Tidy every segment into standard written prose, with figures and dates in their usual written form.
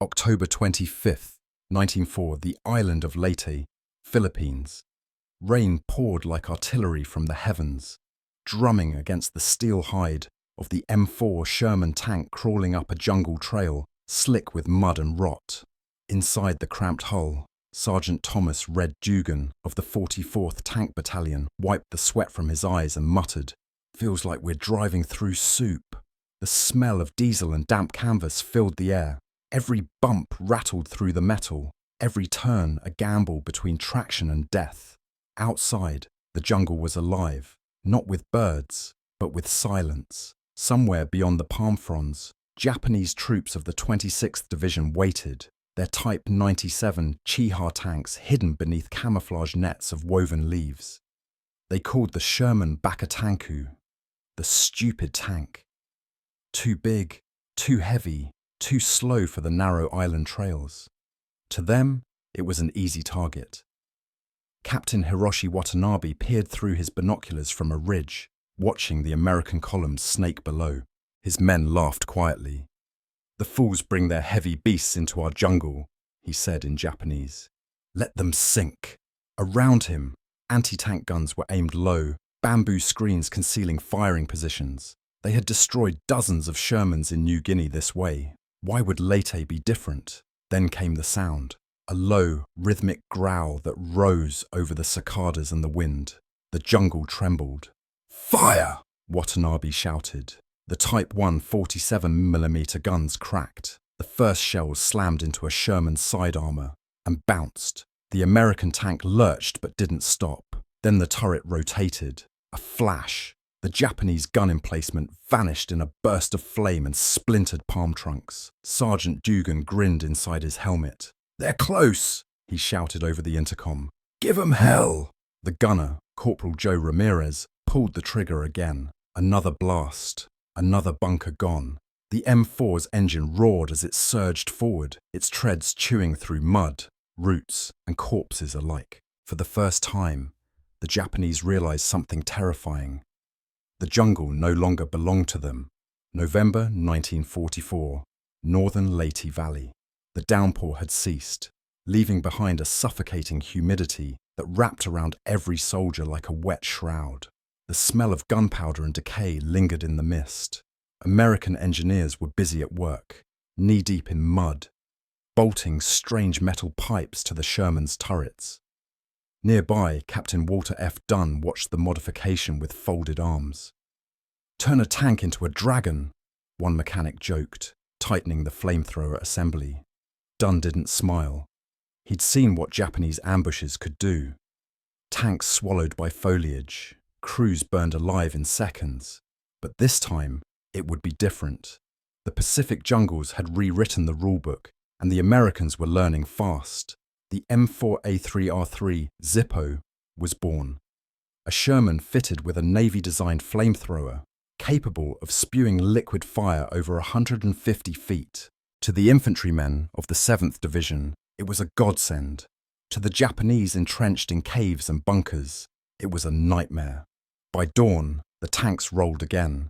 October 25th, 1904, the island of Leyte, Philippines. Rain poured like artillery from the heavens, drumming against the steel hide of the M4 Sherman tank crawling up a jungle trail, slick with mud and rot. Inside the cramped hull, Sergeant Thomas Red Dugan of the 44th Tank Battalion wiped the sweat from his eyes and muttered, "Feels like we're driving through soup." The smell of diesel and damp canvas filled the air. Every bump rattled through the metal, every turn a gamble between traction and death. Outside, the jungle was alive, not with birds, but with silence. Somewhere beyond the palm fronds, Japanese troops of the 26th Division waited, their Type 97 Chiha tanks hidden beneath camouflage nets of woven leaves. They called the Sherman Bakatanku, the stupid tank. Too big, too heavy, too slow for the narrow island trails. To them, it was an easy target. Captain Hiroshi Watanabe peered through his binoculars from a ridge, watching the American columns snake below. His men laughed quietly. "The fools bring their heavy beasts into our jungle," he said in Japanese. "Let them sink." Around him, anti-tank guns were aimed low, bamboo screens concealing firing positions. They had destroyed dozens of Shermans in New Guinea this way. Why would Leyte be different? Then came the sound, a low, rhythmic growl that rose over the cicadas and the wind. The jungle trembled. "Fire!" Watanabe shouted. The Type 1 47mm guns cracked. The first shells slammed into a Sherman's side armor and bounced. The American tank lurched but didn't stop. Then the turret rotated. A flash. The Japanese gun emplacement vanished in a burst of flame and splintered palm trunks. Sergeant Dugan grinned inside his helmet. "They're close," he shouted over the intercom. "Give 'em hell!" The gunner, Corporal Joe Ramirez, pulled the trigger again. Another blast. Another bunker gone. The M4's engine roared as it surged forward, its treads chewing through mud, roots, and corpses alike. For the first time, the Japanese realized something terrifying. The jungle no longer belonged to them. November 1944, northern Leyte Valley. The downpour had ceased, leaving behind a suffocating humidity that wrapped around every soldier like a wet shroud. The smell of gunpowder and decay lingered in the mist. American engineers were busy at work, knee-deep in mud, bolting strange metal pipes to the Sherman's turrets. Nearby, Captain Walter F. Dunn watched the modification with folded arms. "Turn a tank into a dragon," one mechanic joked, tightening the flamethrower assembly. Dunn didn't smile. He'd seen what Japanese ambushes could do. Tanks swallowed by foliage, crews burned alive in seconds. But this time, it would be different. The Pacific jungles had rewritten the rulebook, and the Americans were learning fast. The M4A3R3 Zippo was born. A Sherman fitted with a Navy-designed flamethrower, capable of spewing liquid fire over 150 feet. To the infantrymen of the 7th Division, it was a godsend. To the Japanese entrenched in caves and bunkers, it was a nightmare. By dawn, the tanks rolled again.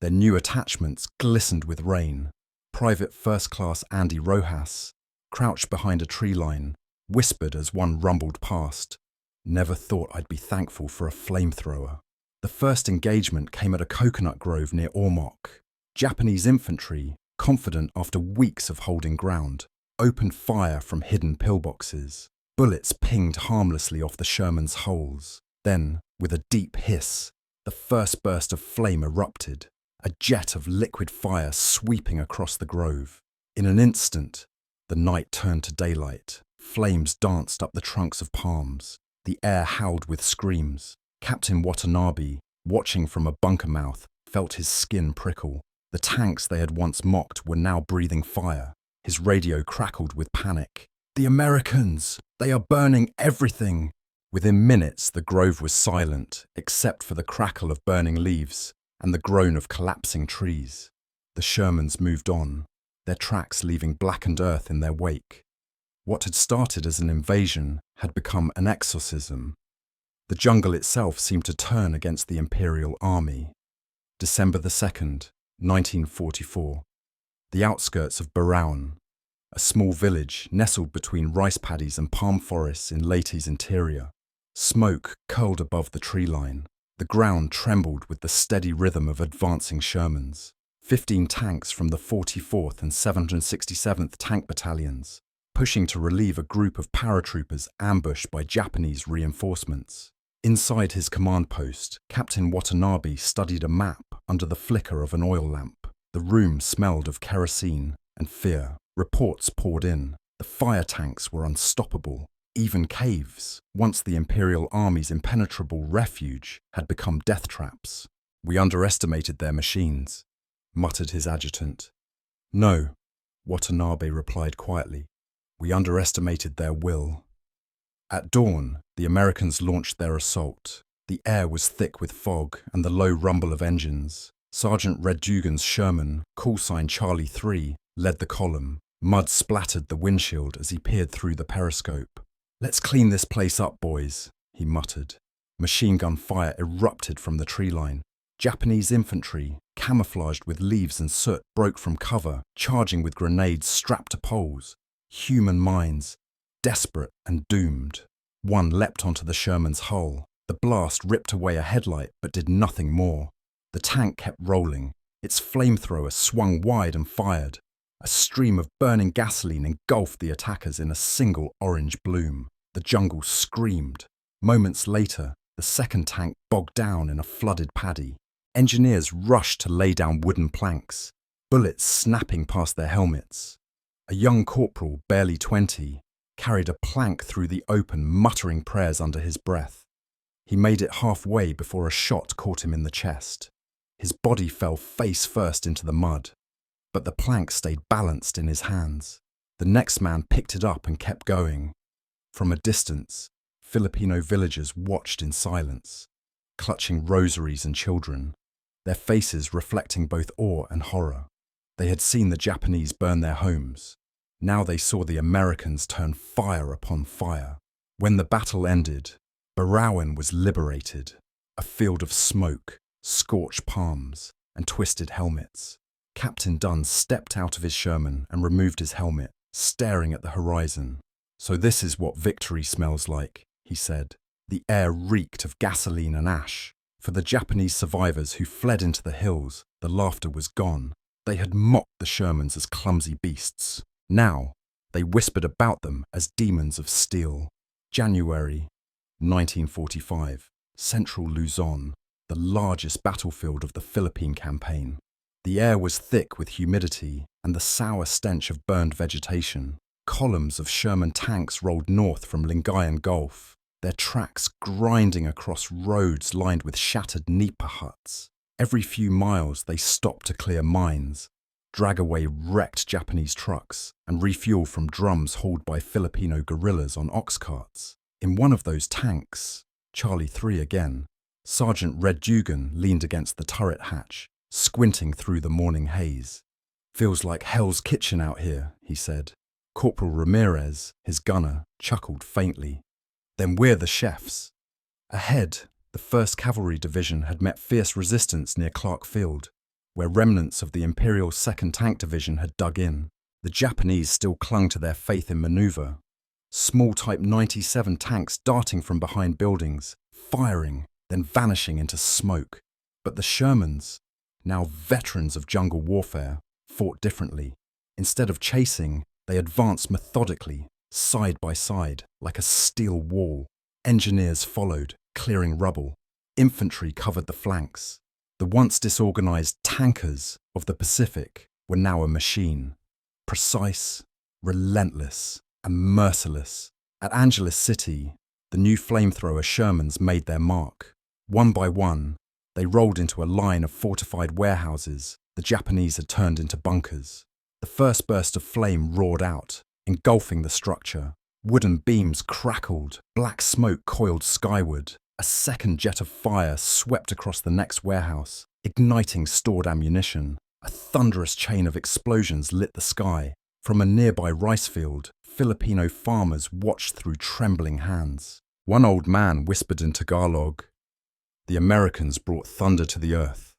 Their new attachments glistened with rain. Private First Class Andy Rojas, crouched behind a tree line, whispered as one rumbled past, "Never thought I'd be thankful for a flamethrower." The first engagement came at a coconut grove near Ormoc. Japanese infantry, confident after weeks of holding ground, opened fire from hidden pillboxes. Bullets pinged harmlessly off the Sherman's hulls. Then, with a deep hiss, the first burst of flame erupted, a jet of liquid fire sweeping across the grove. In an instant, the night turned to daylight. Flames danced up the trunks of palms. The air howled with screams. Captain Watanabe, watching from a bunker mouth, felt his skin prickle. The tanks they had once mocked were now breathing fire. His radio crackled with panic. "The Americans! They are burning everything!" Within minutes, the grove was silent, except for the crackle of burning leaves and the groan of collapsing trees. The Shermans moved on, their tracks leaving blackened earth in their wake. What had started as an invasion had become an exorcism. The jungle itself seemed to turn against the Imperial Army. December the 2nd, 1944. The outskirts of Baraun. a small village nestled between rice paddies and palm forests in Leite's interior. Smoke curled above the tree line. The ground trembled with the steady rhythm of advancing Shermans. 15 tanks from the 44th and 767th Tank Battalions, pushing to relieve a group of paratroopers ambushed by Japanese reinforcements. Inside his command post, Captain Watanabe studied a map under the flicker of an oil lamp. The room smelled of kerosene and fear. Reports poured in. The fire tanks were unstoppable. Even caves, once the Imperial Army's impenetrable refuge, had become death traps. "We underestimated their machines," muttered his adjutant. "No," Watanabe replied quietly. "We underestimated their will." At dawn, the Americans launched their assault. The air was thick with fog and the low rumble of engines. Sergeant Red Dugan's Sherman, callsign Charlie 3, led the column. Mud splattered the windshield as he peered through the periscope. "Let's clean this place up, boys," he muttered. Machine gun fire erupted from the tree line. Japanese infantry, camouflaged with leaves and soot, broke from cover, charging with grenades strapped to poles. Human minds, desperate and doomed. One leapt onto the Sherman's hull. The blast ripped away a headlight but did nothing more. The tank kept rolling. Its flamethrower swung wide and fired. A stream of burning gasoline engulfed the attackers in a single orange bloom. The jungle screamed. Moments later, the second tank bogged down in a flooded paddy. Engineers rushed to lay down wooden planks, bullets snapping past their helmets. A young corporal, barely 20, carried a plank through the open, muttering prayers under his breath. He made it halfway before a shot caught him in the chest. His body fell face first into the mud, but the plank stayed balanced in his hands. The next man picked it up and kept going. From a distance, Filipino villagers watched in silence, clutching rosaries and children, their faces reflecting both awe and horror. They had seen the Japanese burn their homes. Now they saw the Americans turn fire upon fire. When the battle ended, Barawan was liberated, a field of smoke, scorched palms, and twisted helmets. Captain Dunn stepped out of his Sherman and removed his helmet, staring at the horizon. "So this is what victory smells like," he said. The air reeked of gasoline and ash. For the Japanese survivors who fled into the hills, the laughter was gone. They had mocked the Shermans as clumsy beasts. Now, they whispered about them as demons of steel. January 1945, Central Luzon, the largest battlefield of the Philippine campaign. The air was thick with humidity and the sour stench of burned vegetation. Columns of Sherman tanks rolled north from Lingayen Gulf, their tracks grinding across roads lined with shattered nipa huts. Every few miles they stopped to clear mines, drag away wrecked Japanese trucks, and refuel from drums hauled by Filipino guerrillas on ox carts. In one of those tanks, Charlie 3 again, Sergeant Red Dugan leaned against the turret hatch, squinting through the morning haze. "Feels like Hell's Kitchen out here," he said. Corporal Ramirez, his gunner, chuckled faintly. "Then we're the chefs." Ahead, the 1st Cavalry Division had met fierce resistance near Clark Field, where remnants of the Imperial 2nd Tank Division had dug in. The Japanese still clung to their faith in maneuver. Small Type 97 tanks darting from behind buildings, firing, then vanishing into smoke. But the Shermans, now veterans of jungle warfare, fought differently. Instead of chasing, they advanced methodically, side by side, like a steel wall. Engineers followed, clearing rubble. Infantry covered the flanks. The once disorganized tankers of the Pacific were now a machine. Precise, relentless, and merciless. At Angeles City, the new flamethrower Shermans made their mark. One by one, they rolled into a line of fortified warehouses the Japanese had turned into bunkers. The first burst of flame roared out, engulfing the structure. Wooden beams crackled, black smoke coiled skyward. A second jet of fire swept across the next warehouse, igniting stored ammunition. A thunderous chain of explosions lit the sky. From a nearby rice field, Filipino farmers watched through trembling hands. One old man whispered in Tagalog, "The Americans brought thunder to the earth."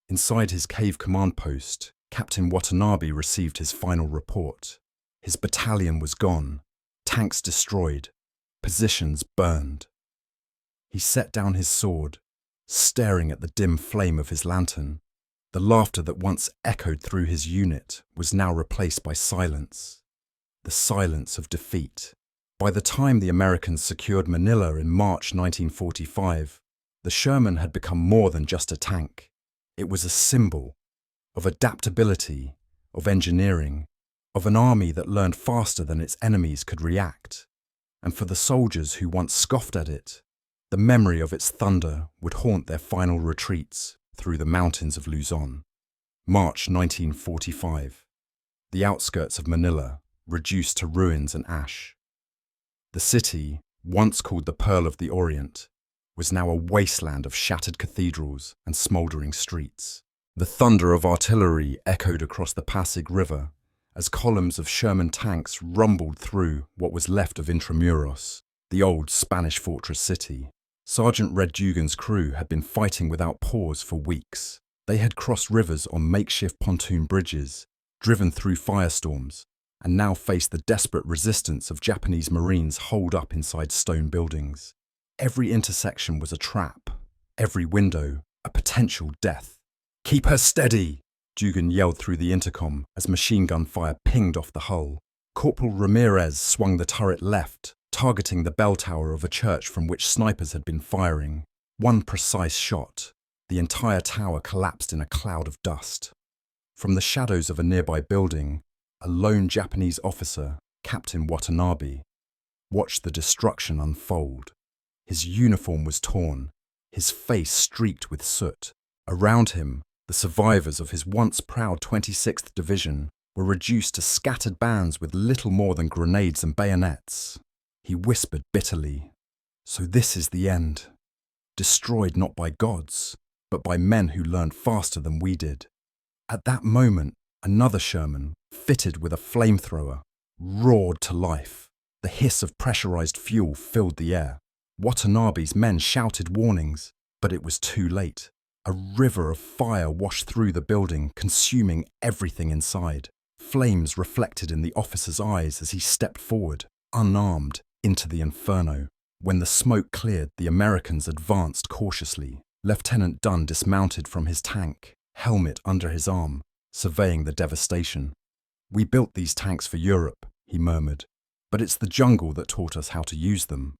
Inside his cave command post, Captain Watanabe received his final report. His battalion was gone, tanks destroyed, positions burned. He set down his sword, staring at the dim flame of his lantern. The laughter that once echoed through his unit was now replaced by silence. The silence of defeat. By the time the Americans secured Manila in March 1945, the Sherman had become more than just a tank. It was a symbol of adaptability, of engineering, of an army that learned faster than its enemies could react. And for the soldiers who once scoffed at it, the memory of its thunder would haunt their final retreats through the mountains of Luzon. March 1945. The outskirts of Manila, reduced to ruins and ash. The city, once called the Pearl of the Orient, was now a wasteland of shattered cathedrals and smouldering streets. The thunder of artillery echoed across the Pasig River as columns of Sherman tanks rumbled through what was left of Intramuros, the old Spanish fortress city. Sergeant Red Dugan's crew had been fighting without pause for weeks. They had crossed rivers on makeshift pontoon bridges, driven through firestorms, and now faced the desperate resistance of Japanese Marines holed up inside stone buildings. Every intersection was a trap, every window a potential death. "Keep her steady!" Dugan yelled through the intercom as machine gun fire pinged off the hull. Corporal Ramirez swung the turret left, targeting the bell tower of a church from which snipers had been firing. One precise shot. The entire tower collapsed in a cloud of dust. From the shadows of a nearby building, a lone Japanese officer, Captain Watanabe, watched the destruction unfold. His uniform was torn, his face streaked with soot. Around him, the survivors of his once proud 26th Division were reduced to scattered bands with little more than grenades and bayonets. He whispered bitterly, "So this is the end. Destroyed not by gods, but by men who learned faster than we did." At that moment, another Sherman, fitted with a flamethrower, roared to life. The hiss of pressurized fuel filled the air. Watanabe's men shouted warnings, but it was too late. A river of fire washed through the building, consuming everything inside. Flames reflected in the officer's eyes as he stepped forward, unarmed, into the inferno. When the smoke cleared, the Americans advanced cautiously. Lieutenant Dunn dismounted from his tank, helmet under his arm, surveying the devastation. "We built these tanks for Europe," he murmured, "but it's the jungle that taught us how to use them."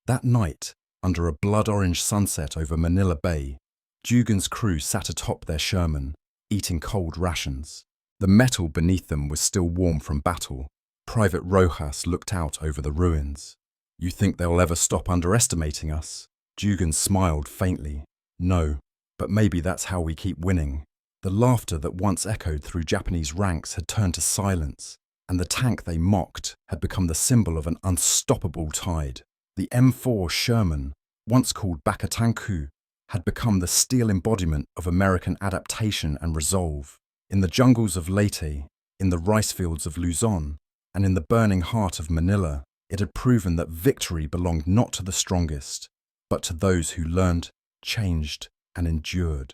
That night, under a blood-orange sunset over Manila Bay, Dugan's crew sat atop their Sherman, eating cold rations. The metal beneath them was still warm from battle. Private Rojas looked out over the ruins. "You think they'll ever stop underestimating us?" Dugan smiled faintly. "No, but maybe that's how we keep winning." The laughter that once echoed through Japanese ranks had turned to silence, and the tank they mocked had become the symbol of an unstoppable tide. The M4 Sherman, once called Bakatanku, had become the steel embodiment of American adaptation and resolve. In the jungles of Leyte, in the rice fields of Luzon, and in the burning heart of Manila, it had proven that victory belonged not to the strongest, but to those who learned, changed, and endured.